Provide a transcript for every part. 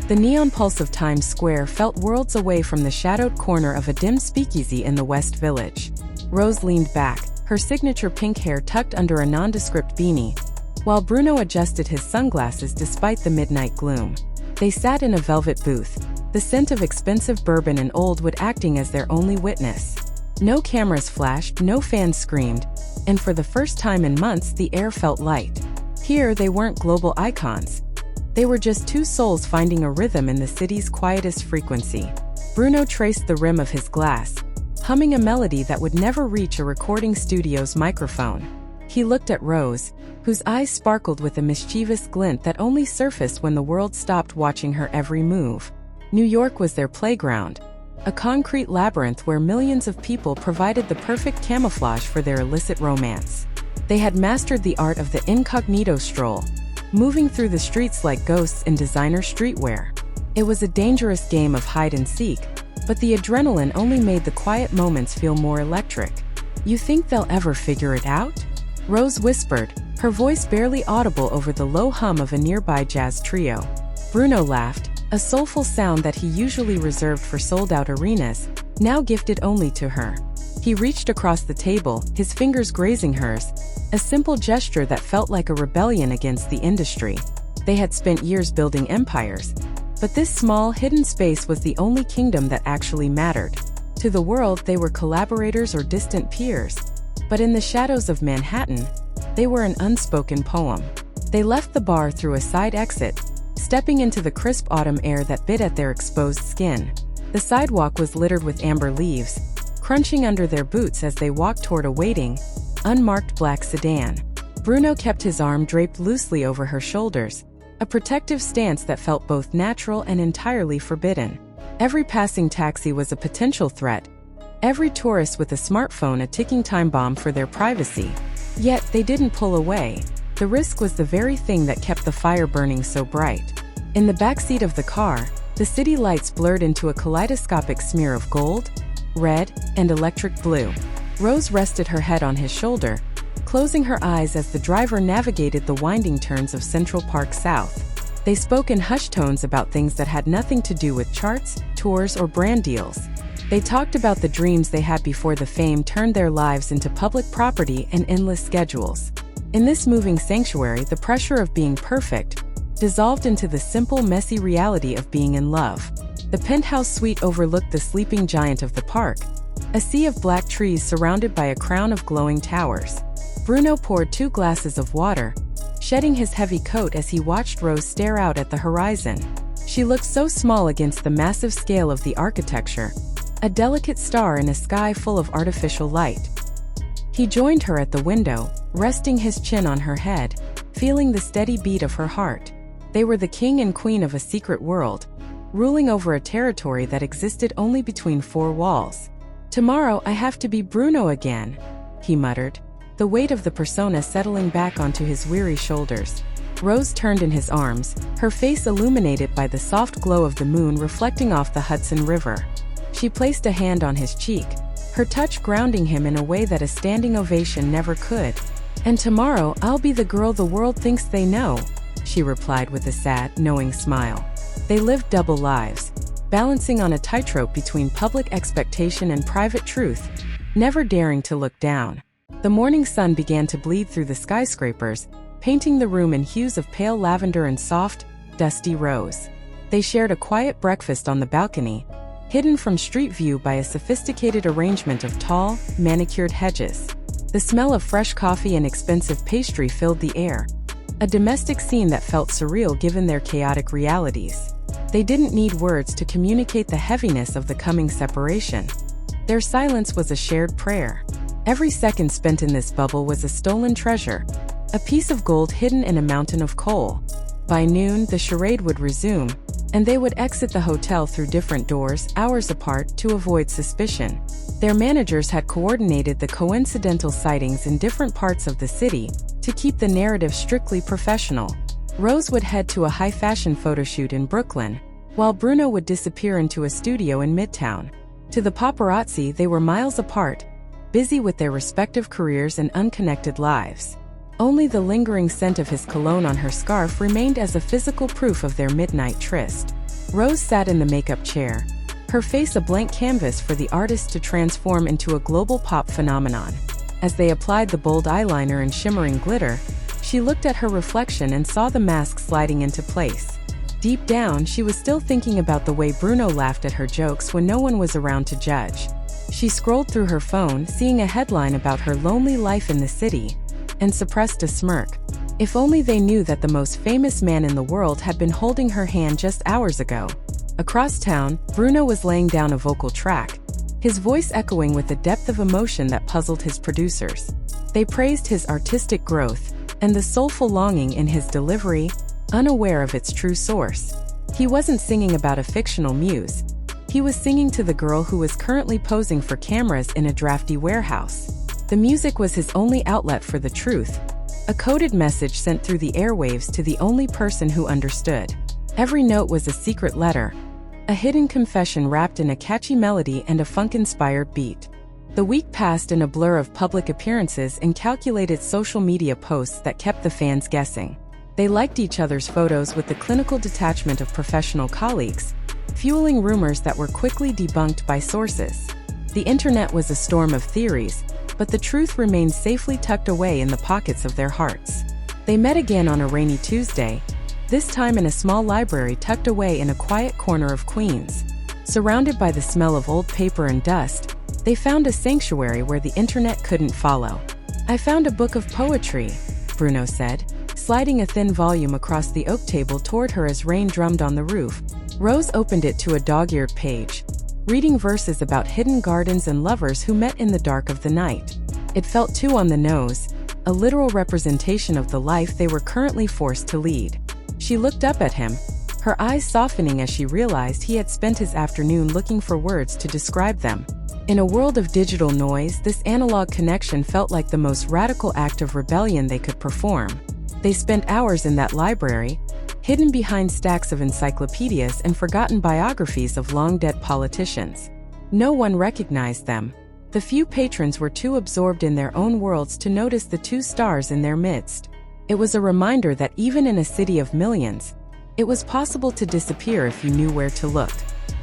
The neon pulse of Times Square felt worlds away from the shadowed corner of a dim speakeasy in the West Village. Rose leaned back, her signature pink hair tucked under a nondescript beanie, while Bruno adjusted his sunglasses despite the midnight gloom. They sat in a velvet booth, the scent of expensive bourbon and old wood acting as their only witness. No cameras flashed, no fans screamed, and for the first time in months the air felt light. Here they weren't global icons. They were just two souls finding a rhythm in the city's quietest frequency. Bruno traced the rim of his glass, humming a melody that would never reach a recording studio's microphone. He looked at Rose, whose eyes sparkled with a mischievous glint that only surfaced when the world stopped watching her every move. New York was their playground, a concrete labyrinth where millions of people provided the perfect camouflage for their illicit romance. They had mastered the art of the incognito stroll, moving through the streets like ghosts in designer streetwear. It was a dangerous game of hide and seek, but the adrenaline only made the quiet moments feel more electric. "You think they'll ever figure it out?" Rose whispered, her voice barely audible over the low hum of a nearby jazz trio. Bruno laughed, a soulful sound that he usually reserved for sold-out arenas, now gifted only to her. He reached across the table, his fingers grazing hers, a simple gesture that felt like a rebellion against the industry. They had spent years building empires, but this small, hidden space was the only kingdom that actually mattered. To the world, they were collaborators or distant peers, but in the shadows of Manhattan, they were an unspoken poem. They left the bar through a side exit, stepping into the crisp autumn air that bit at their exposed skin. The sidewalk was littered with amber leaves, crunching under their boots as they walked toward a waiting, unmarked black sedan. Bruno kept his arm draped loosely over her shoulders, a protective stance that felt both natural and entirely forbidden. Every passing taxi was a potential threat, every tourist with a smartphone a ticking time bomb for their privacy. Yet they didn't pull away. The risk was the very thing that kept the fire burning so bright. In the backseat of the car, the city lights blurred into a kaleidoscopic smear of gold, red, and electric blue. Rose rested her head on his shoulder, closing her eyes as the driver navigated the winding turns of Central Park South. They spoke in hushed tones about things that had nothing to do with charts, tours, or brand deals. They talked about the dreams they had before the fame turned their lives into public property and endless schedules. In this moving sanctuary, the pressure of being perfect dissolved into the simple, messy reality of being in love. The penthouse suite overlooked the sleeping giant of the park, a sea of black trees surrounded by a crown of glowing towers. Bruno poured 2 glasses of water, shedding his heavy coat as he watched Rose stare out at the horizon. She looked so small against the massive scale of the architecture, a delicate star in a sky full of artificial light. He joined her at the window, resting his chin on her head, feeling the steady beat of her heart. They were the king and queen of a secret world, ruling over a territory that existed only between 4 walls. "Tomorrow I have to be Bruno again," he muttered, the weight of the persona settling back onto his weary shoulders. Rose turned in his arms, her face illuminated by the soft glow of the moon reflecting off the Hudson River. She placed a hand on his cheek, her touch grounding him in a way that a standing ovation never could. "And tomorrow I'll be the girl the world thinks they know," she replied with a sad, knowing smile. They lived double lives, balancing on a tightrope between public expectation and private truth, never daring to look down. The morning sun began to bleed through the skyscrapers, painting the room in hues of pale lavender and soft, dusty rose. They shared a quiet breakfast on the balcony, hidden from street view by a sophisticated arrangement of tall, manicured hedges. The smell of fresh coffee and expensive pastry filled the air, a domestic scene that felt surreal given their chaotic realities. They didn't need words to communicate the heaviness of the coming separation. Their silence was a shared prayer. Every second spent in this bubble was a stolen treasure, a piece of gold hidden in a mountain of coal. By noon, the charade would resume, and they would exit the hotel through different doors, hours apart, to avoid suspicion. Their managers had coordinated the coincidental sightings in different parts of the city to keep the narrative strictly professional. Rose would head to a high-fashion photoshoot in Brooklyn, while Bruno would disappear into a studio in Midtown. To the paparazzi, they were miles apart, busy with their respective careers and unconnected lives. Only the lingering scent of his cologne on her scarf remained as a physical proof of their midnight tryst. Rose sat in the makeup chair, her face a blank canvas for the artist to transform into a global pop phenomenon. As they applied the bold eyeliner and shimmering glitter, she looked at her reflection and saw the mask sliding into place. Deep down, she was still thinking about the way Bruno laughed at her jokes when no one was around to judge. She scrolled through her phone, seeing a headline about her lonely life in the city, and suppressed a smirk. If only they knew that the most famous man in the world had been holding her hand just hours ago. Across town, Bruno was laying down a vocal track, his voice echoing with a depth of emotion that puzzled his producers. They praised his artistic growth and the soulful longing in his delivery, unaware of its true source. He wasn't singing about a fictional muse. He was singing to the girl who was currently posing for cameras in a drafty warehouse. The music was his only outlet for the truth, a coded message sent through the airwaves to the only person who understood. Every note was a secret letter, a hidden confession wrapped in a catchy melody and a funk-inspired beat. The week passed in a blur of public appearances and calculated social media posts that kept the fans guessing. They liked each other's photos with the clinical detachment of professional colleagues, fueling rumors that were quickly debunked by sources. The internet was a storm of theories, but the truth remained safely tucked away in the pockets of their hearts. They met again on a rainy Tuesday, this time in a small library tucked away in a quiet corner of Queens. Surrounded by the smell of old paper and dust, they found a sanctuary where the internet couldn't follow. "I found a book of poetry," Bruno said, sliding a thin volume across the oak table toward her as rain drummed on the roof. Rose opened it to a dog-eared page, reading verses about hidden gardens and lovers who met in the dark of the night. It felt too on the nose, a literal representation of the life they were currently forced to lead. She looked up at him, her eyes softening as she realized he had spent his afternoon looking for words to describe them. In a world of digital noise, this analog connection felt like the most radical act of rebellion they could perform. They spent hours in that library, hidden behind stacks of encyclopedias and forgotten biographies of long-dead politicians. No one recognized them. The few patrons were too absorbed in their own worlds to notice the two stars in their midst. It was a reminder that even in a city of millions, it was possible to disappear if you knew where to look.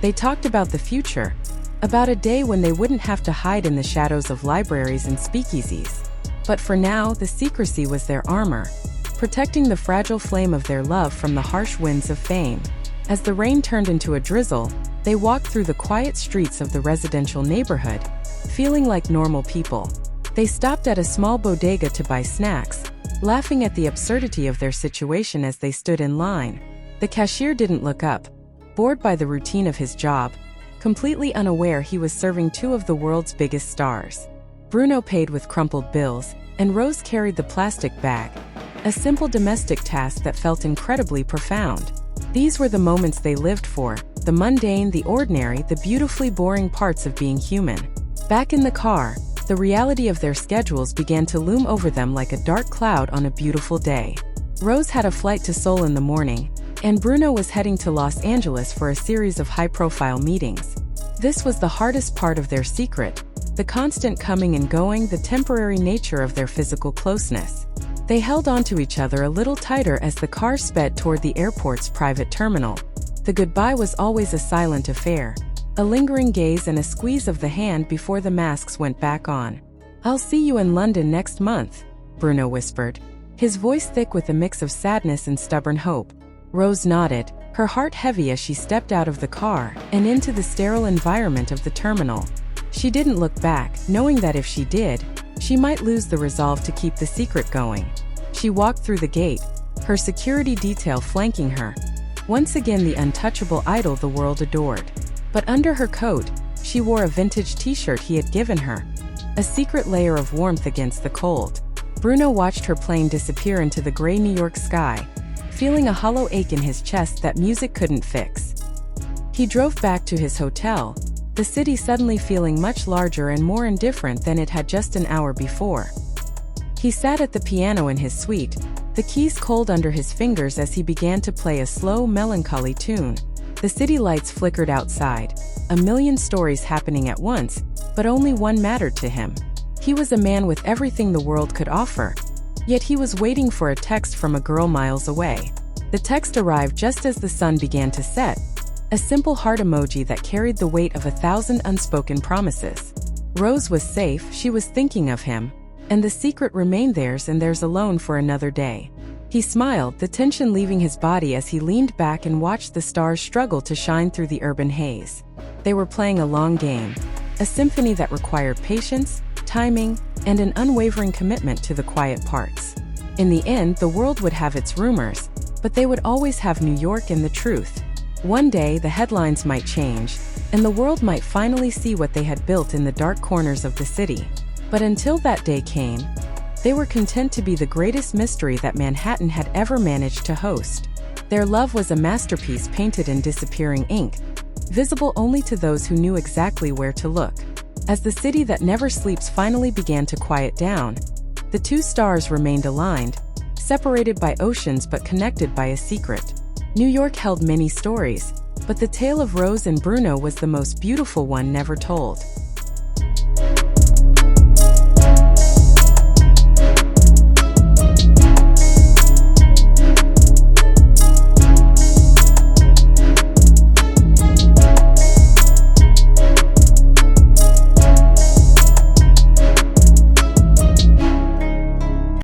They talked about the future, about a day when they wouldn't have to hide in the shadows of libraries and speakeasies. But for now, the secrecy was their armor, protecting the fragile flame of their love from the harsh winds of fame. As the rain turned into a drizzle, they walked through the quiet streets of the residential neighborhood, feeling like normal people. They stopped at a small bodega to buy snacks, laughing at the absurdity of their situation as they stood in line. The cashier didn't look up, bored by the routine of his job, completely unaware he was serving two of the world's biggest stars. Bruno paid with crumpled bills, and Rose carried the plastic bag, a simple domestic task that felt incredibly profound. These were the moments they lived for, the mundane, the ordinary, the beautifully boring parts of being human. Back in the car, the reality of their schedules began to loom over them like a dark cloud on a beautiful day. Rose had a flight to Seoul in the morning, and Bruno was heading to Los Angeles for a series of high-profile meetings. This was the hardest part of their secret, the constant coming and going, the temporary nature of their physical closeness. They held onto each other a little tighter as the car sped toward the airport's private terminal. The goodbye was always a silent affair, a lingering gaze and a squeeze of the hand before the masks went back on. "I'll see you in London next month," Bruno whispered, his voice thick with a mix of sadness and stubborn hope. Rose nodded, her heart heavy as she stepped out of the car and into the sterile environment of the terminal. She didn't look back, knowing that if she did, she might lose the resolve to keep the secret going. She walked through the gate, her security detail flanking her, once again the untouchable idol the world adored. But under her coat, she wore a vintage t-shirt he had given her, a secret layer of warmth against the cold. Bruno watched her plane disappear into the gray New York sky, feeling a hollow ache in his chest that music couldn't fix. He drove back to his hotel, the city suddenly feeling much larger and more indifferent than it had just an hour before. He sat at the piano in his suite, the keys cold under his fingers as he began to play a slow, melancholy tune. The city lights flickered outside, a million stories happening at once, but only one mattered to him. He was a man with everything the world could offer, yet he was waiting for a text from a girl miles away. The text arrived just as the sun began to set, a simple heart emoji that carried the weight of 1,000 unspoken promises. Rose was safe, she was thinking of him, and the secret remained theirs and theirs alone for another day. He smiled, the tension leaving his body as he leaned back and watched the stars struggle to shine through the urban haze. They were playing a long game, a symphony that required patience, timing, and an unwavering commitment to the quiet parts. In the end, the world would have its rumors, but they would always have New York and the truth. One day, the headlines might change, and the world might finally see what they had built in the dark corners of the city. But until that day came, they were content to be the greatest mystery that Manhattan had ever managed to host. Their love was a masterpiece painted in disappearing ink, visible only to those who knew exactly where to look. As the city that never sleeps finally began to quiet down, the two stars remained aligned, separated by oceans but connected by a secret. New York held many stories, but the tale of Rose and Bruno was the most beautiful one never told.